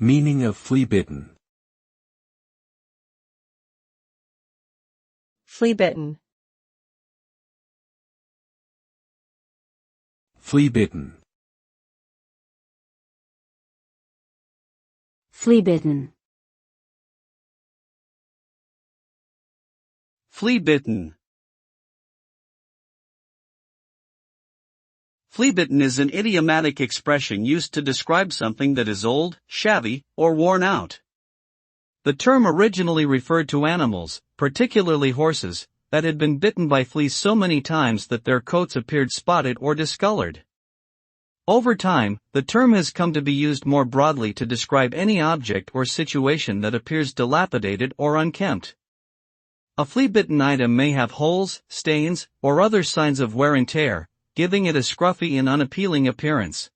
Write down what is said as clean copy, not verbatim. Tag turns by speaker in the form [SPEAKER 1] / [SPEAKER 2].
[SPEAKER 1] Meaning of flea-bitten.
[SPEAKER 2] Flea-bitten.
[SPEAKER 1] Flea-bitten.
[SPEAKER 3] Flea-bitten.
[SPEAKER 4] Flea-bitten. Flea-bitten is an idiomatic expression used to describe something that is old, shabby, or worn out. The term originally referred to animals, particularly horses, that had been bitten by fleas so many times that their coats appeared spotted or discolored. Over time, the term has come to be used more broadly to describe any object or situation that appears dilapidated or unkempt. A flea-bitten item may have holes, stains, or other signs of wear and tear, giving it a scruffy and unappealing appearance.